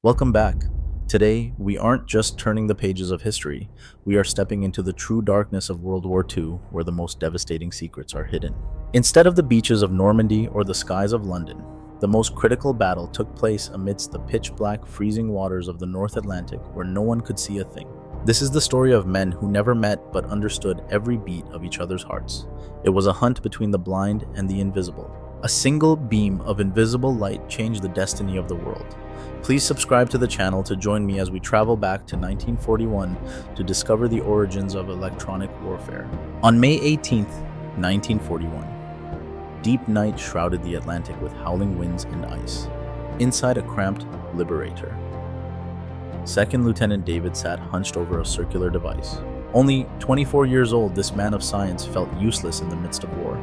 Welcome back. Today, we aren't just turning the pages of history, we are stepping into the true darkness of World War II, where the most devastating secrets are hidden. Instead of the beaches of Normandy or the skies of London, the most critical battle took place amidst the pitch-black, freezing waters of the North Atlantic, where no one could see a thing. This is the story of men who never met but understood every beat of each other's hearts. It was a hunt between the blind and the invisible. A single beam of invisible light changed the destiny of the world. Please subscribe to the channel to join me as we travel back to 1941 to discover the origins of electronic warfare. On May 18th, 1941, deep night shrouded the Atlantic with howling winds and ice. Inside a cramped Liberator, Second Lieutenant David sat hunched over a circular device. Only 24 years old, this man of science felt useless in the midst of war.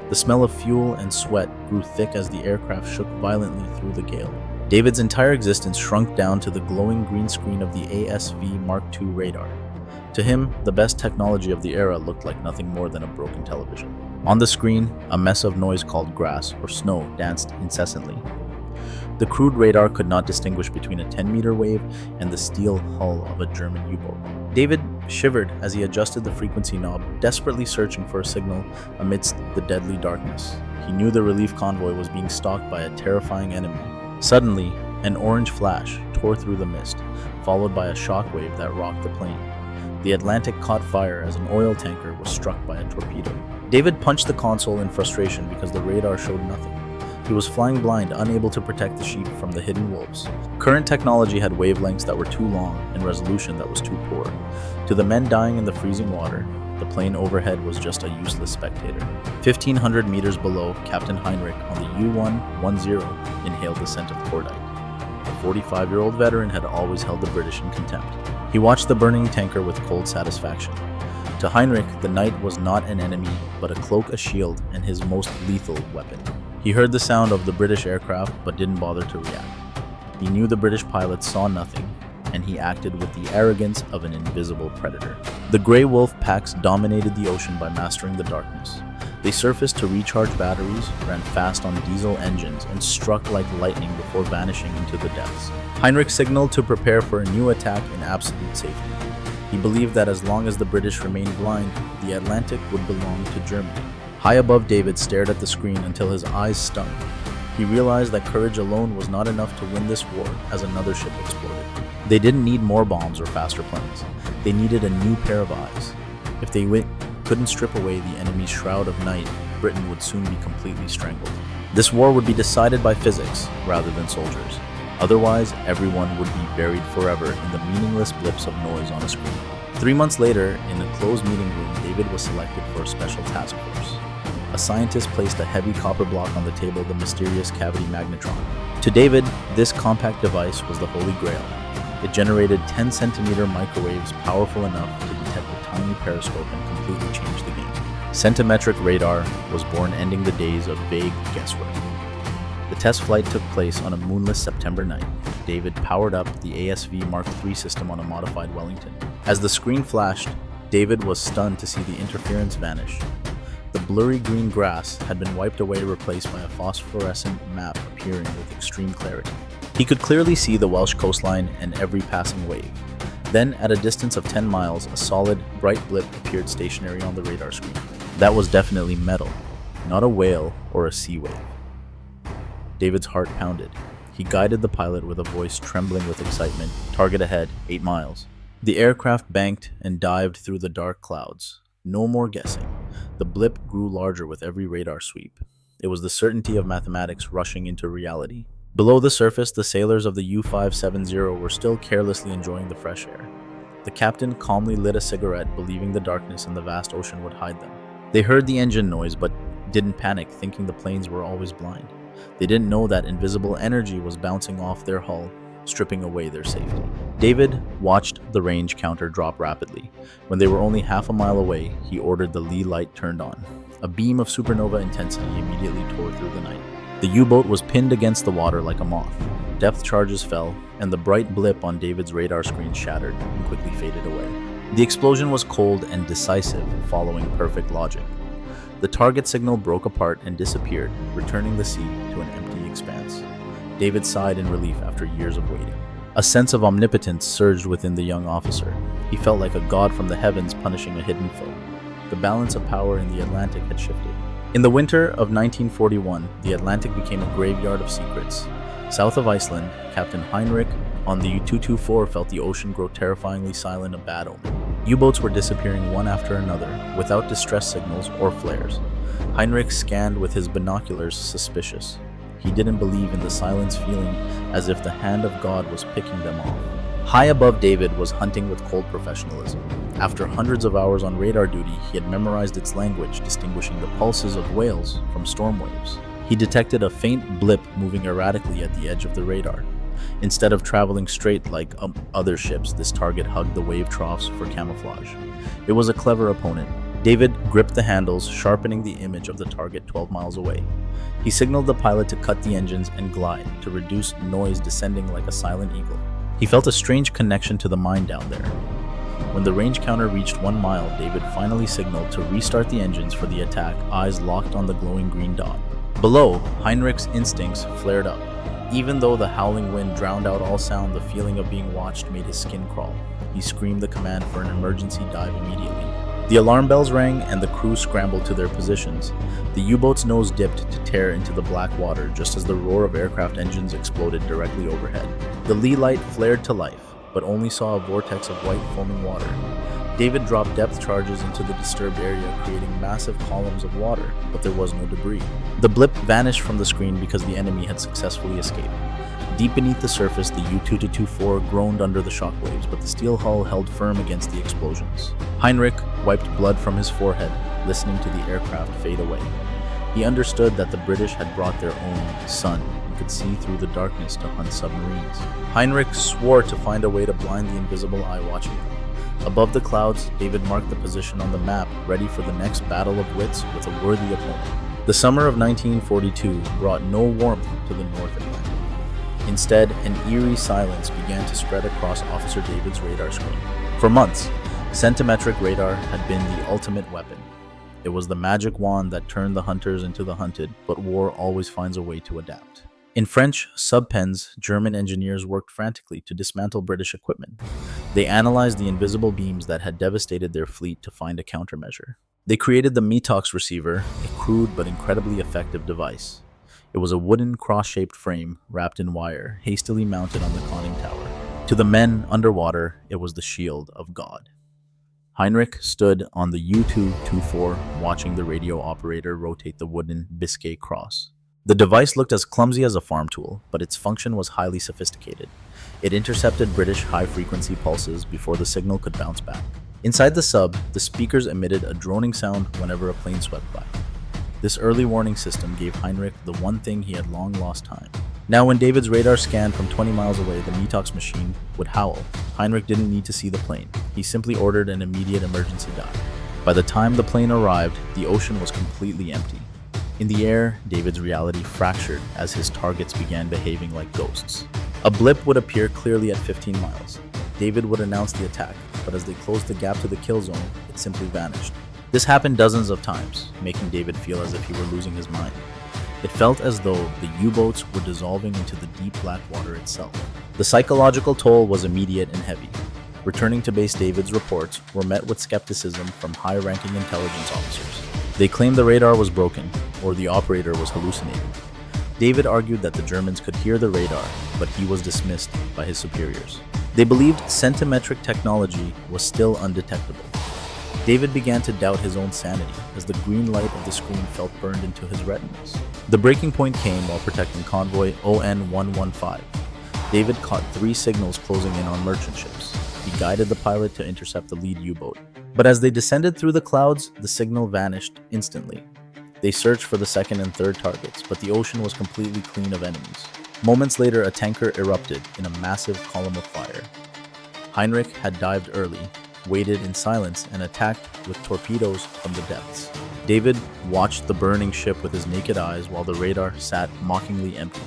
The smell of fuel and sweat grew thick as the aircraft shook violently through the gale. David's entire existence shrunk down to the glowing green screen of the ASV Mark II radar. To him, the best technology of the era looked like nothing more than a broken television. On the screen, a mess of noise called grass or snow danced incessantly. The crude radar could not distinguish between a 10-meter wave and the steel hull of a German U-boat. David shivered as he adjusted the frequency knob, desperately searching for a signal amidst the deadly darkness. He knew the relief convoy was being stalked by a terrifying enemy. Suddenly, an orange flash tore through the mist, followed by a shockwave that rocked the plane. The Atlantic caught fire as an oil tanker was struck by a torpedo. David punched the console in frustration because the radar showed nothing. He was flying blind, unable to protect the sheep from the hidden wolves. Current technology had wavelengths that were too long and resolution that was too poor. To the men dying in the freezing water, the plane overhead was just a useless spectator. 1,500 meters below, Captain Heinrich on the U-110 inhaled the scent of cordite. The 45-year-old veteran had always held the British in contempt. He watched the burning tanker with cold satisfaction. To Heinrich, the night was not an enemy, but a cloak, a shield, and his most lethal weapon. He heard the sound of the British aircraft, but didn't bother to react. He knew the British pilots saw nothing, and he acted with the arrogance of an invisible predator. The Grey Wolf packs dominated the ocean by mastering the darkness. They surfaced to recharge batteries, ran fast on diesel engines, and struck like lightning before vanishing into the depths. Heinrich signaled to prepare for a new attack in absolute safety. He believed that as long as the British remained blind, the Atlantic would belong to Germany. High above, David stared at the screen until his eyes stung. He realized that courage alone was not enough to win this war as another ship exploded. They didn't need more bombs or faster planes. They needed a new pair of eyes. If they couldn't strip away the enemy's shroud of night, Britain would soon be completely strangled. This war would be decided by physics rather than soldiers. Otherwise, everyone would be buried forever in the meaningless blips of noise on a screen. 3 months later, in a closed meeting room, David was selected for a special task force. A scientist placed a heavy copper block on the table, the mysterious cavity magnetron. To David, this compact device was the Holy Grail. It generated 10-centimeter microwaves powerful enough to detect a tiny periscope and completely change the game. Centimetric radar was born, ending the days of vague guesswork. The test flight took place on a moonless September night. David powered up the ASV Mark III system on a modified Wellington. As the screen flashed, David was stunned to see the interference vanish. The blurry green grass had been wiped away, replaced by a phosphorescent map appearing with extreme clarity. He could clearly see the Welsh coastline and every passing wave. Then, at a distance of 10 miles, a solid, bright blip appeared stationary on the radar screen. That was definitely metal, not a whale or a sea wave. David's heart pounded. He guided the pilot with a voice trembling with excitement. Target ahead, 8 miles. The aircraft banked and dived through the dark clouds. No more guessing. The blip grew larger with every radar sweep. It was the certainty of mathematics rushing into reality. Below the surface, the sailors of the U-570 were still carelessly enjoying the fresh air. The captain calmly lit a cigarette, believing the darkness in the vast ocean would hide them. They heard the engine noise, but didn't panic, thinking the planes were always blind. They didn't know that invisible energy was bouncing off their hull, stripping away their safety. David watched the range counter drop rapidly. When they were only half a mile away, he ordered the lee light turned on. A beam of supernova intensity immediately tore through the night. The U-boat was pinned against the water like a moth. Depth charges fell, and the bright blip on David's radar screen shattered and quickly faded away. The explosion was cold and decisive, following perfect logic. The target signal broke apart and disappeared, returning the sea to an empty expanse. David sighed in relief after years of waiting. A sense of omnipotence surged within the young officer. He felt like a god from the heavens punishing a hidden foe. The balance of power in the Atlantic had shifted. In the winter of 1941, the Atlantic became a graveyard of secrets. South of Iceland, Captain Heinrich on the U-224 felt the ocean grow terrifyingly silent, a bad omen. U-boats were disappearing one after another, without distress signals or flares. Heinrich scanned with his binoculars, suspicious. He didn't believe in the silence, feeling as if the hand of God was picking them off. High above David was hunting with cold professionalism. After hundreds of hours on radar duty, he had memorized its language, distinguishing the pulses of whales from storm waves. He detected a faint blip moving erratically at the edge of the radar. Instead of traveling straight like other ships, this target hugged the wave troughs for camouflage. It was a clever opponent. David gripped the handles, sharpening the image of the target 12 miles away. He signaled the pilot to cut the engines and glide, to reduce noise, descending like a silent eagle. He felt a strange connection to the mine down there. When the range counter reached 1 mile, David finally signaled to restart the engines for the attack, eyes locked on the glowing green dot. Below, Heinrich's instincts flared up. Even though the howling wind drowned out all sound, the feeling of being watched made his skin crawl. He screamed the command for an emergency dive immediately. The alarm bells rang and the crew scrambled to their positions. The U-boat's nose dipped to tear into the black water just as the roar of aircraft engines exploded directly overhead. The lee light flared to life, but only saw a vortex of white foaming water. David dropped depth charges into the disturbed area, creating massive columns of water, but there was no debris. The blip vanished from the screen because the enemy had successfully escaped. Deep beneath the surface, the U-224 groaned under the shockwaves, but the steel hull held firm against the explosions. Heinrich wiped blood from his forehead, listening to the aircraft fade away. He understood that the British had brought their own sun and could see through the darkness to hunt submarines. Heinrich swore to find a way to blind the invisible eye watching them. Above the clouds, David marked the position on the map, ready for the next battle of wits with a worthy opponent. The summer of 1942 brought no warmth to the North Atlantic. Instead, an eerie silence began to spread across Officer David's radar screen. For months, centimetric radar had been the ultimate weapon. It was the magic wand that turned the hunters into the hunted, but war always finds a way to adapt. In French subpens, German engineers worked frantically to dismantle British equipment. They analyzed the invisible beams that had devastated their fleet to find a countermeasure. They created the Metox receiver, a crude but incredibly effective device. It was a wooden cross-shaped frame wrapped in wire, hastily mounted on the conning tower. To the men underwater, it was the shield of God. Heinrich stood on the U-224, watching the radio operator rotate the wooden Biscay cross. The device looked as clumsy as a farm tool, but its function was highly sophisticated. It intercepted British high-frequency pulses before the signal could bounce back. Inside the sub, the speakers emitted a droning sound whenever a plane swept by. This early warning system gave Heinrich the one thing he had long lost: time. Now when David's radar scanned from 20 miles away, the Metox machine would howl. Heinrich didn't need to see the plane. He simply ordered an immediate emergency dive. By the time the plane arrived, the ocean was completely empty. In the air, David's reality fractured as his targets began behaving like ghosts. A blip would appear clearly at 15 miles. David would announce the attack, but as they closed the gap to the kill zone, it simply vanished. This happened dozens of times, making David feel as if he were losing his mind. It felt as though the U-boats were dissolving into the deep black water itself. The psychological toll was immediate and heavy. Returning to base, David's reports were met with skepticism from high-ranking intelligence officers. They claimed the radar was broken, or the operator was hallucinating. David argued that the Germans could hear the radar, but he was dismissed by his superiors. They believed centimetric technology was still undetectable. David began to doubt his own sanity as the green light of the screen felt burned into his retinas. The breaking point came while protecting convoy ON-115. David caught 3 signals closing in on merchant ships. He guided the pilot to intercept the lead U-boat. But as they descended through the clouds, the signal vanished instantly. They searched for the second and third targets, but the ocean was completely clean of enemies. Moments later, a tanker erupted in a massive column of fire. Heinrich had dived early, waited in silence, and attacked with torpedoes from the depths. David watched the burning ship with his naked eyes while the radar sat mockingly empty.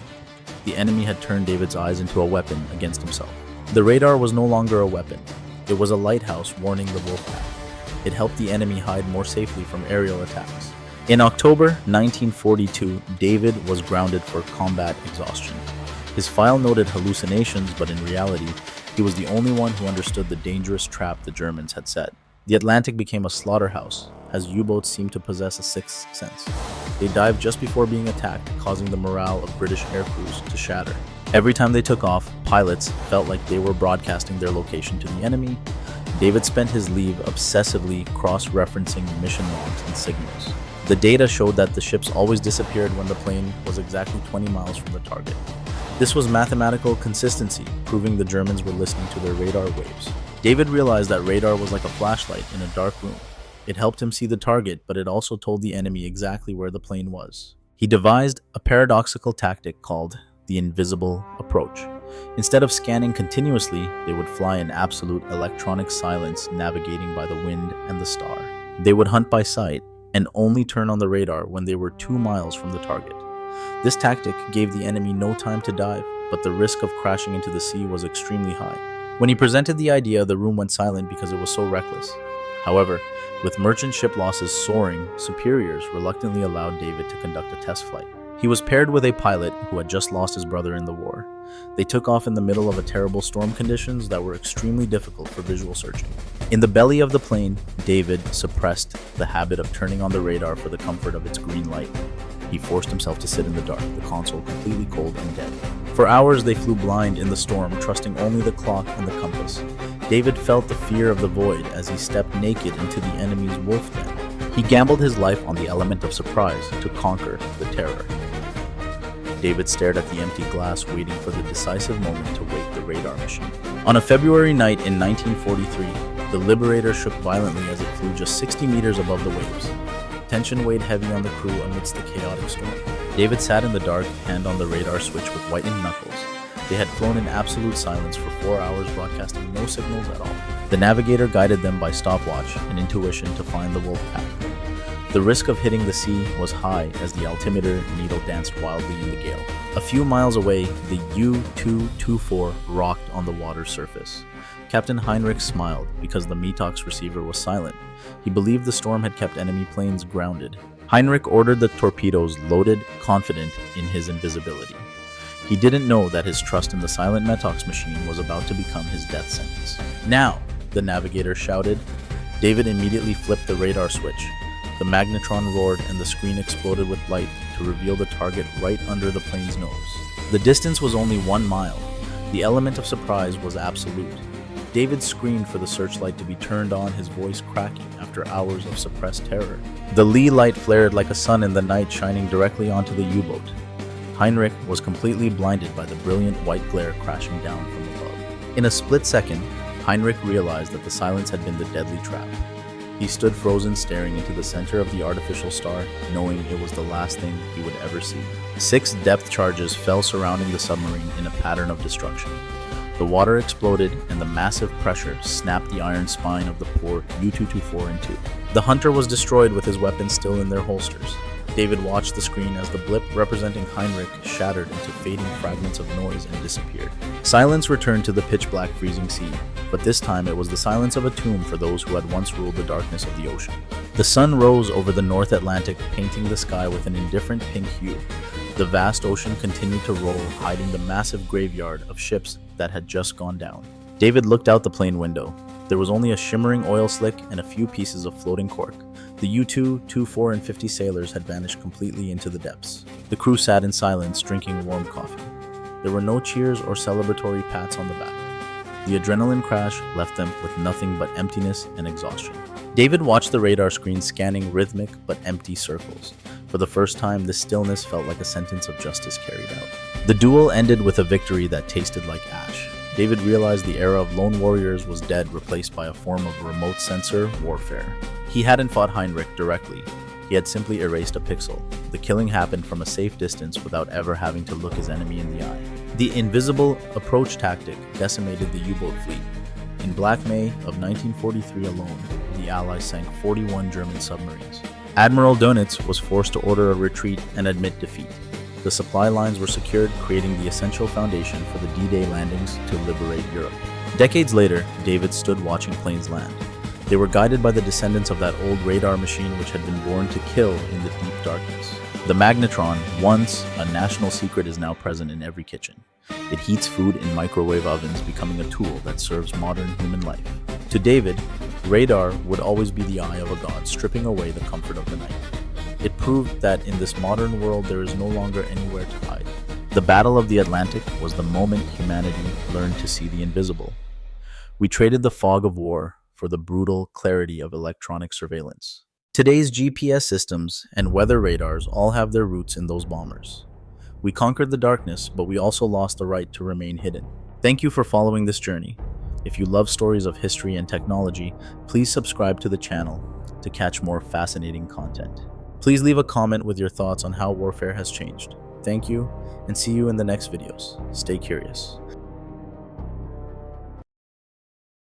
The enemy had turned David's eyes into a weapon against himself. The radar was no longer a weapon. It was a lighthouse warning the wolfpack. It helped the enemy hide more safely from aerial attacks. In October 1942, David was grounded for combat exhaustion. His file noted hallucinations, but in reality, he was the only one who understood the dangerous trap the Germans had set. The Atlantic became a slaughterhouse, as U-boats seemed to possess a sixth sense. They dived just before being attacked, causing the morale of British air crews to shatter. Every time they took off, pilots felt like they were broadcasting their location to the enemy. David spent his leave obsessively cross-referencing mission logs and signals. The data showed that the ships always disappeared when the plane was exactly 20 miles from the target. This was mathematical consistency, proving the Germans were listening to their radar waves. David realized that radar was like a flashlight in a dark room. It helped him see the target, but it also told the enemy exactly where the plane was. He devised a paradoxical tactic called the invisible approach. Instead of scanning continuously, they would fly in absolute electronic silence, navigating by the wind and the star. They would hunt by sight and only turn on the radar when they were 2 miles from the target. This tactic gave the enemy no time to dive, but the risk of crashing into the sea was extremely high. When he presented the idea, the room went silent because it was so reckless. However, with merchant ship losses soaring, superiors reluctantly allowed David to conduct a test flight. He was paired with a pilot who had just lost his brother in the war. They took off in the middle of a terrible storm conditions that were extremely difficult for visual searching. In the belly of the plane, David suppressed the habit of turning on the radar for the comfort of its green light. He forced himself to sit in the dark, the console completely cold and dead. For hours they flew blind in the storm, trusting only the clock and the compass. David felt the fear of the void as he stepped naked into the enemy's wolf den. He gambled his life on the element of surprise to conquer the terror. David stared at the empty glass, waiting for the decisive moment to wake the radar machine. On a February night in 1943, the Liberator shook violently as it flew just 60 meters above the waves. Tension weighed heavy on the crew amidst the chaotic storm. David sat in the dark, hand on the radar switch with whitened knuckles. They had flown in absolute silence for 4 hours, broadcasting no signals at all. The navigator guided them by stopwatch and intuition to find the wolf pack. The risk of hitting the sea was high as the altimeter needle danced wildly in the gale. A few miles away, the U-224 rocked on the water's surface. Captain Heinrich smiled because the METOX receiver was silent. He believed the storm had kept enemy planes grounded. Heinrich ordered the torpedoes loaded, confident in his invisibility. He didn't know that his trust in the silent METOX machine was about to become his death sentence. "Now!" the navigator shouted. David immediately flipped the radar switch. The magnetron roared and the screen exploded with light to reveal the target right under the plane's nose. The distance was only 1 mile. The element of surprise was absolute. David screamed for the searchlight to be turned on, his voice cracking after hours of suppressed terror. The lee light flared like a sun in the night, shining directly onto the U-boat. Heinrich was completely blinded by the brilliant white glare crashing down from above. In a split second, Heinrich realized that the silence had been the deadly trap. He stood frozen, staring into the center of the artificial star, knowing it was the last thing he would ever see. 6 depth charges fell surrounding the submarine in a pattern of destruction. The water exploded, and the massive pressure snapped the iron spine of the poor U-224 in two. The hunter was destroyed with his weapons still in their holsters. David watched the screen as the blip representing Heinrich shattered into fading fragments of noise and disappeared. Silence returned to the pitch-black freezing sea, but this time it was the silence of a tomb for those who had once ruled the darkness of the ocean. The sun rose over the North Atlantic, painting the sky with an indifferent pink hue. The vast ocean continued to roll, hiding the massive graveyard of ships that had just gone down. David looked out the plane window. There was only a shimmering oil slick and a few pieces of floating cork. The U-2, 2, 4, and 50 sailors had vanished completely into the depths. The crew sat in silence, drinking warm coffee. There were no cheers or celebratory pats on the back. The adrenaline crash left them with nothing but emptiness and exhaustion. David watched the radar screen scanning rhythmic but empty circles. For the first time, this stillness felt like a sentence of justice carried out. The duel ended with a victory that tasted like ash. David realized the era of lone warriors was dead, replaced by a form of remote sensor warfare. He hadn't fought Heinrich directly. He had simply erased a pixel. The killing happened from a safe distance without ever having to look his enemy in the eye. The invisible approach tactic decimated the U-boat fleet. In Black May of 1943 alone, the Allies sank 41 German submarines. Admiral Dönitz was forced to order a retreat and admit defeat. The supply lines were secured, creating the essential foundation for the D-Day landings to liberate Europe. Decades later, David stood watching planes land. They were guided by the descendants of that old radar machine which had been born to kill in the deep darkness. The magnetron, once a national secret, is now present in every kitchen. It heats food in microwave ovens, becoming a tool that serves modern human life. To David, radar would always be the eye of a god, stripping away the comfort of the night. It proved that in this modern world there is no longer anywhere to hide. The Battle of the Atlantic was the moment humanity learned to see the invisible. We traded the fog of war for the brutal clarity of electronic surveillance. Today's GPS systems and weather radars all have their roots in those bombers. We conquered the darkness, but we also lost the right to remain hidden. Thank you for following this journey. If you love stories of history and technology, please subscribe to the channel to catch more fascinating content. Please leave a comment with your thoughts on how warfare has changed. Thank you, and see you in the next videos. Stay curious.